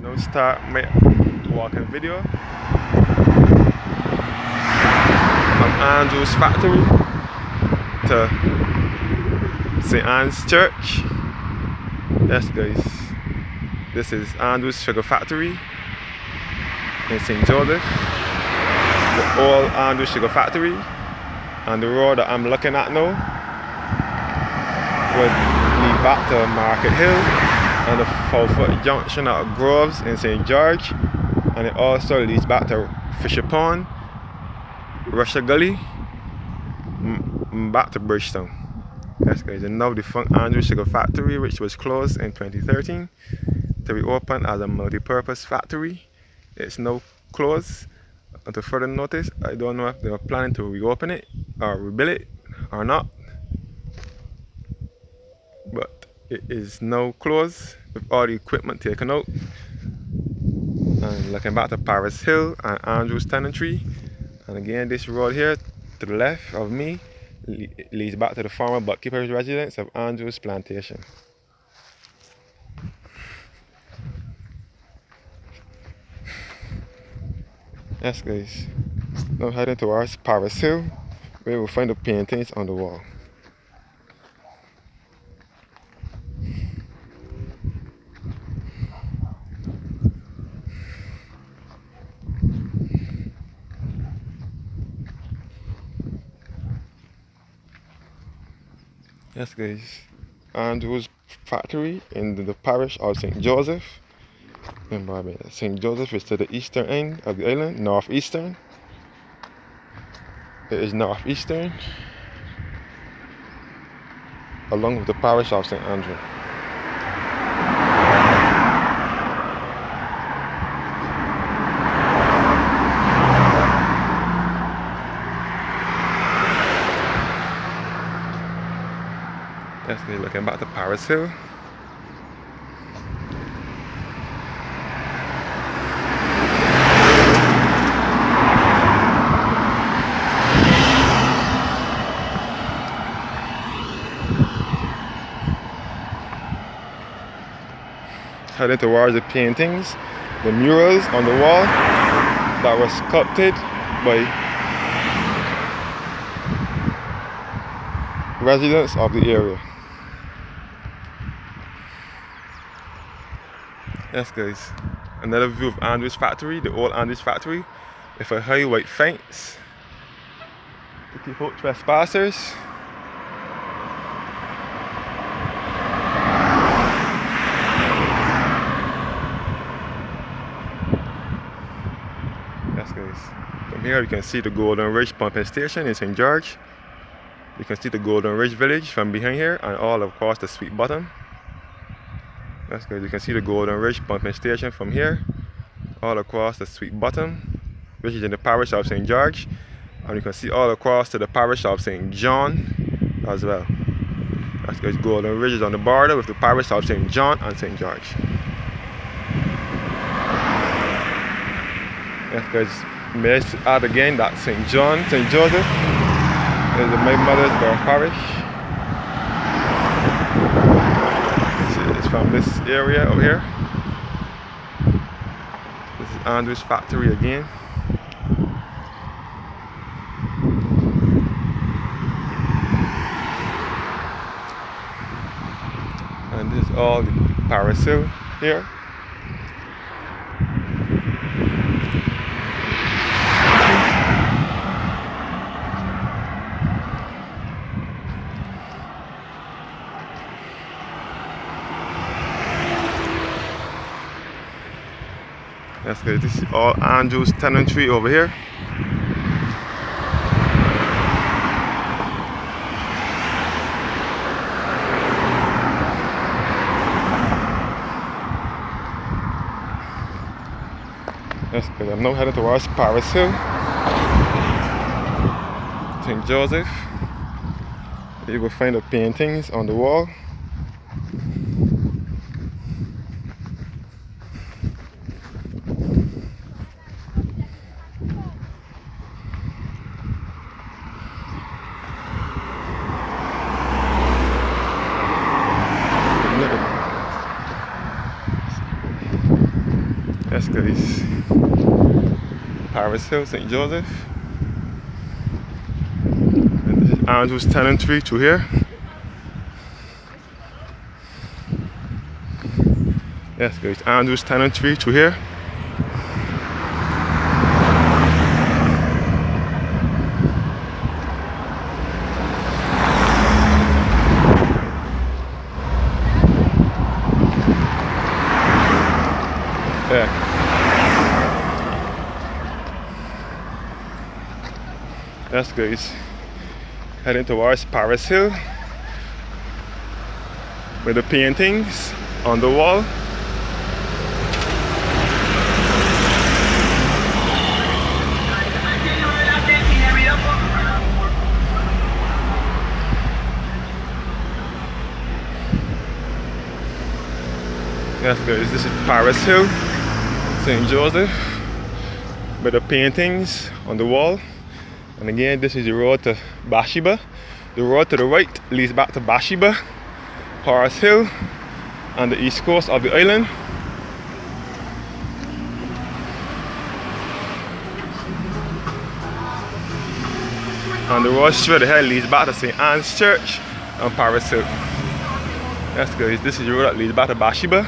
Now start my walking video from Andrew's factory to St. Anne's Church. Yes guys, this is Andrew's Sugar Factory in St. Joseph, the old Andrew's Sugar Factory, and the road that I'm looking at now would lead back to Market Hill and the 4-foot junction at Groves in St. George, and it also leads back to Fisher Pond, Russia Gully, back to Bridgetown. Yes guys, and now the defunct Andrew Sugar Factory, which was closed in 2013 to reopen as a multi-purpose factory, it's now closed until further notice. I don't know if they are planning to reopen it or rebuild it or not, but it is now closed with all the equipment taken out. And looking back to Paris Hill and Andrew's Tenantry, and again this road here to the left of me leads back to the former bookkeeper's residence of Andrew's Plantation. Yes guys, now heading towards Paris Hill, where we'll find the paintings on the wall. Yes guys, Andrew's factory in the parish of St. Joseph in Barbados. St. Joseph is to the eastern end of the island, northeastern. It is northeastern, along with the parish of St. Andrew. Yes, we're looking back to Paris Hill. Heading towards the paintings, the murals on the wall that were sculpted by residents of the area. Yes guys, another view of Andrew's factory, the old Andrew's factory, with a high white fence to keep out trespassers. Yes guys, from here you can see the Golden Ridge pumping station in St. George. You can see the Golden Ridge village from behind here and all across the Sweet Bottom. Yes guys, you can see the Golden Ridge pumping station from here all across the Sweet Bottom, which is in the parish of St. George, and you can see all across to the parish of St. John as well. Yes guys, Golden Ridge is on the border with the parish of St. John and St. George. Yes guys, may I add again that St. John, St. Joseph is my mother's birth parish. It's from this area over here. This is Andrew's factory again. And this is all the Paris Hill here. Yes guys, this is all Andrew's Tenantry over here. Yes guys, I'm now heading towards Paris Hill, St. Joseph. You will find the paintings on the wall. Yes, guys. Paris Hill, St. Joseph. And this is Andrew's Tenant Tree through here. Yes, guys. Andrew's Tenant Tree through here. Yeah. Yes, guys. Heading towards Paris Hill with the paintings on the wall. Yes, guys, this is Paris Hill, St. Joseph, with the paintings on the wall. And again, this is the road to Bathsheba. The road to the right leads back to Bathsheba, Paris Hill, on the east coast of the island. And the road straight ahead leads back to St. Anne's Church and Paris Hill. Yes, guys, this is the road that leads back to Bathsheba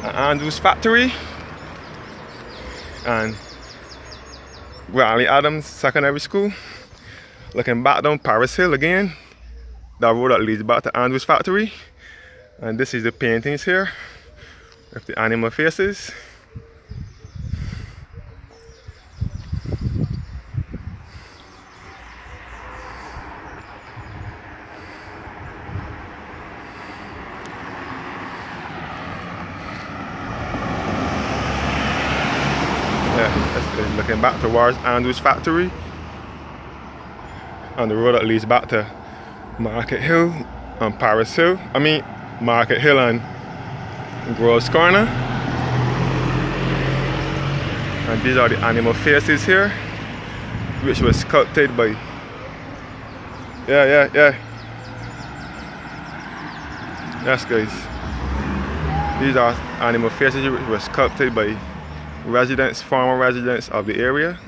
and Andrew's factory and Riley Adams Secondary School. Looking back down Paris Hill again, that road that leads back to Andrew's factory. And this is the paintings here of the animal faces. Looking back towards Andrew's factory on the road that leads back to Market Hill and Paris Hill. Market Hill and Groves Corner. And these are the animal faces here, which was sculpted by yes, guys. These are animal faces which were sculpted by former residents of the area.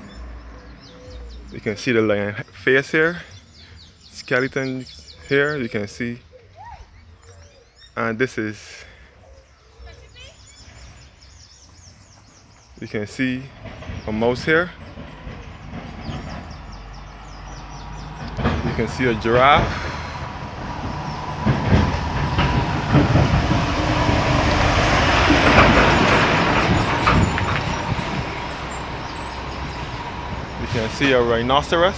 You can see the lion face here, skeleton here, you can see. And this is, you can see a mouse here. You can see a giraffe. You can see a rhinoceros,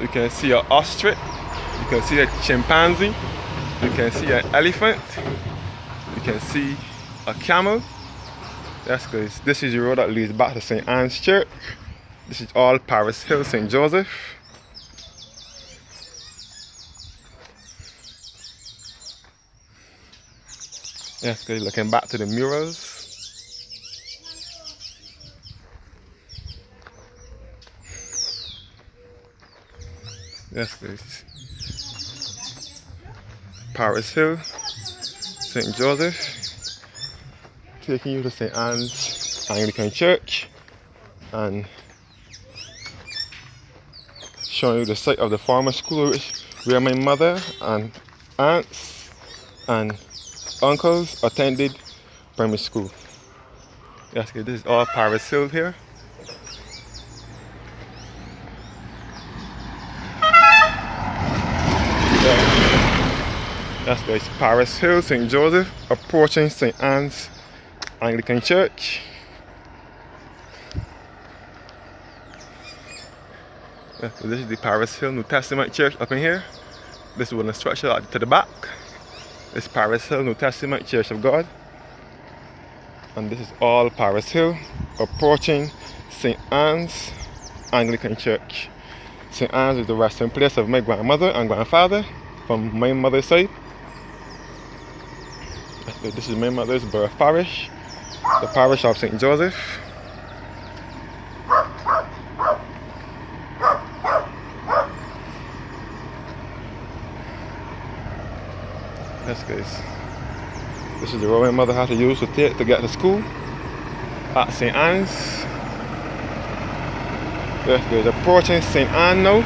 you can see an ostrich, you can see a chimpanzee, you can see an elephant, you can see a camel. Yes, guys, this is the road that leads back to St. Anne's Church. This is all Paris Hill, St. Joseph. Yes, guys, looking back to the murals. Yes, guys. Paris Hill, St. Joseph, taking you to St. Anne's Anglican Church and showing you the site of the former school where my mother and aunts and uncles attended primary school. Yes, guys, this is all Paris Hill here. Yes, guys, Paris Hill, St. Joseph, approaching St. Anne's Anglican Church. Yes, this is the Paris Hill New Testament Church up in here. This is one of the structure to the back. This is Paris Hill New Testament Church of God. And this is all Paris Hill, approaching St. Anne's Anglican Church. St. Anne's is the resting place of my grandmother and grandfather from my mother's side. This is my mother's birth parish, the parish of St. Joseph. Yes, guys. This is the road my mother had to use to get to school. at St. Anne's. Yes, guys, approaching St. Anne now.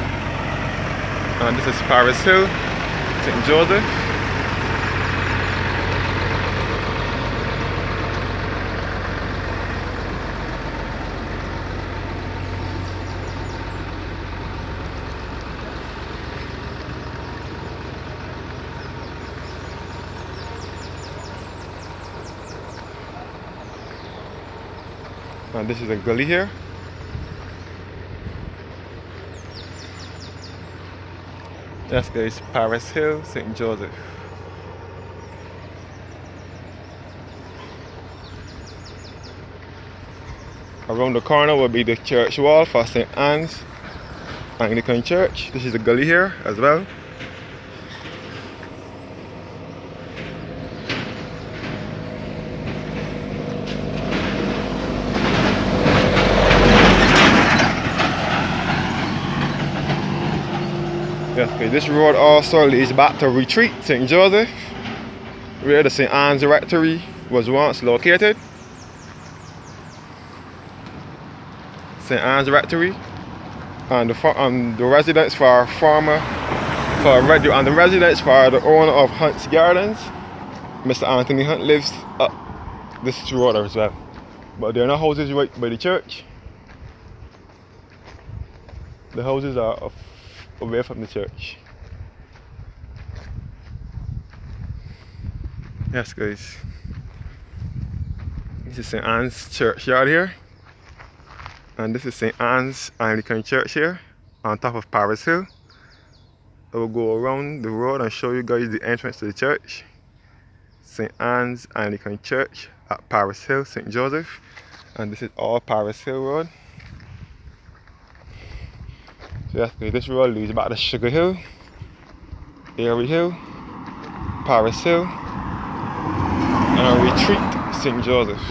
And this is Paris Hill, St. Joseph. And this is a gully here. Yes guys, Paris Hill, St. Joseph. Around the corner will be the church wall for St. Anne's Anglican Church. This is a gully here as well. Yes, okay, this road also leads back to Retreat, St. Joseph, where the St. Anne's Rectory was once located. St. Anne's Rectory, and the residence for the owner of Hunt's Gardens, Mr. Anthony Hunt, lives up this road as well. But there are no houses right by the church. The houses are away from the church. Yes guys, this is St. Anne's churchyard here, and this is St. Anne's Anglican Church here on top of Paris Hill. I will go around the road and show you guys the entrance to the church. St. Anne's Anglican Church at Paris Hill, St. Joseph, and this is all Paris Hill Road. So yes, this road leads back to Sugar Hill, Airy Hill, Paris Hill, and Retreat, St. Joseph.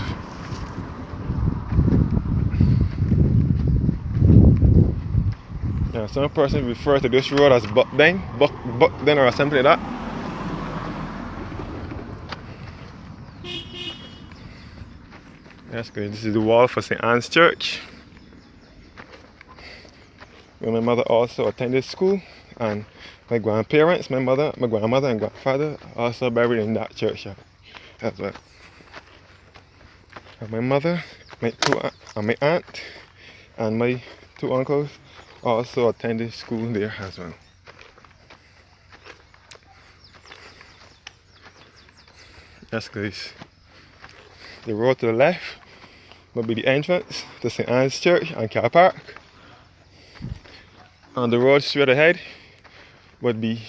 Yeah, some person refer to this road as Buckden or something like that. Yes, guys, this is the wall for St. Anne's Church, where my mother also attended school, and my grandparents, my grandmother and grandfather also buried in that church as well. And my mother, my aunt, and my two uncles also attended school there as well. Yes guys, the road to the left will be the entrance to St. Anne's Church and car park. And the road straight ahead would be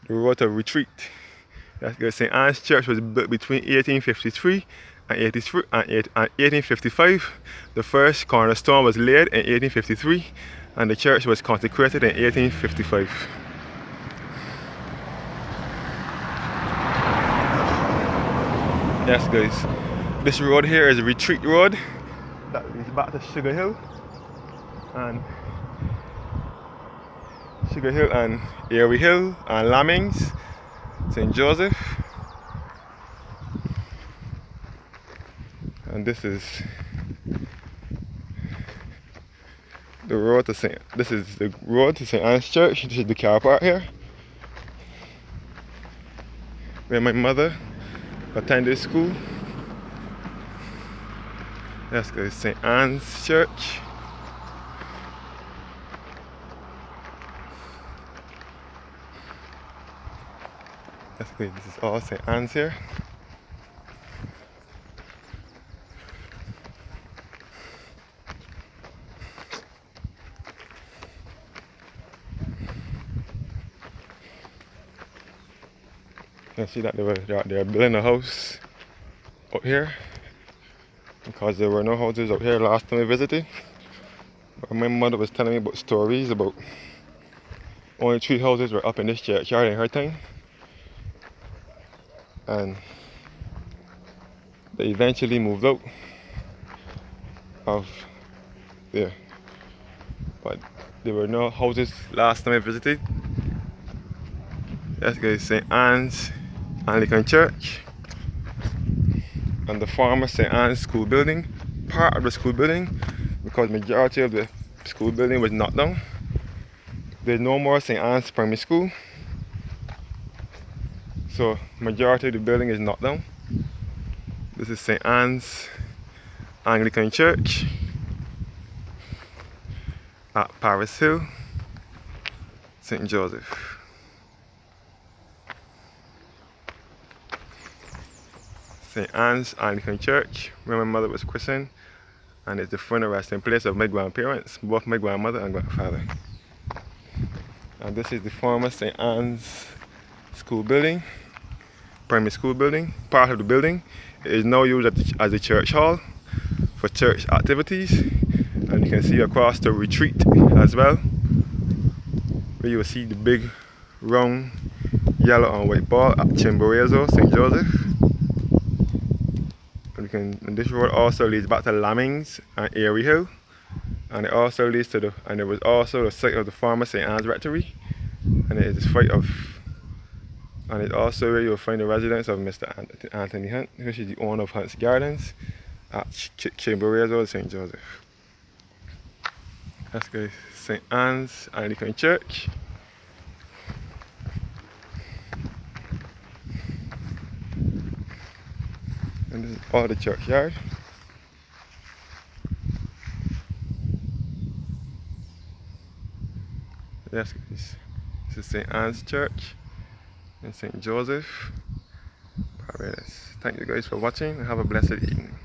the road to Retreat. That's good. St. Anne's Church was built between 1853 and 1855. The first cornerstone was laid in 1853, and the church was consecrated in 1855. Yes guys, this road here is a Retreat Road that leads back to Sugar Hill and Airy Hill and Lambings, St. Joseph. And this is the road to St. Anne's Church. This is the car park here, where my mother attended school. Yes guys, St. Anne's Church. Yes guys, this is all St. Anne's here. You can see that they're building a house up here, because there were no houses up here last time I visited. But my mother was telling me about stories about only 3 houses were up in this churchyard in her time, and they eventually moved out of there. But there were no houses last time I visited. That's guys, St. Anne's Anglican Church. And the former St. Anne's School building, part of the school building, because majority of the school building was knocked down. There's no more St. Anne's Primary School, so majority of the building is knocked down. This is St. Anne's Anglican Church at Paris Hill, St. Joseph. St. Anne's Anglican Church, where my mother was christened, and it's the funeral resting place of my grandparents, both my grandmother and grandfather. And this is the former St. Anne's School building, primary school building. Part of the building is now used as a church hall for church activities, and you can see across the retreat as well, where you will see the big round yellow and white ball at Chimborazo, St. Joseph. And this road also leads back to Lamings and Airy Hill, and it also leads to and it was also the site of the former St. Anne's Rectory, and it is the site of, and it's also where you'll find the residence of Mr. Anthony Hunt, which is the owner of Hunt's Gardens at Chimborazo, St. Joseph. That's guys, St. Anne's Anglican Church. And this is all the churchyard. Yes, guys. This is St. Anne's Church in St. Joseph, Barbados. Thank you guys for watching and have a blessed evening.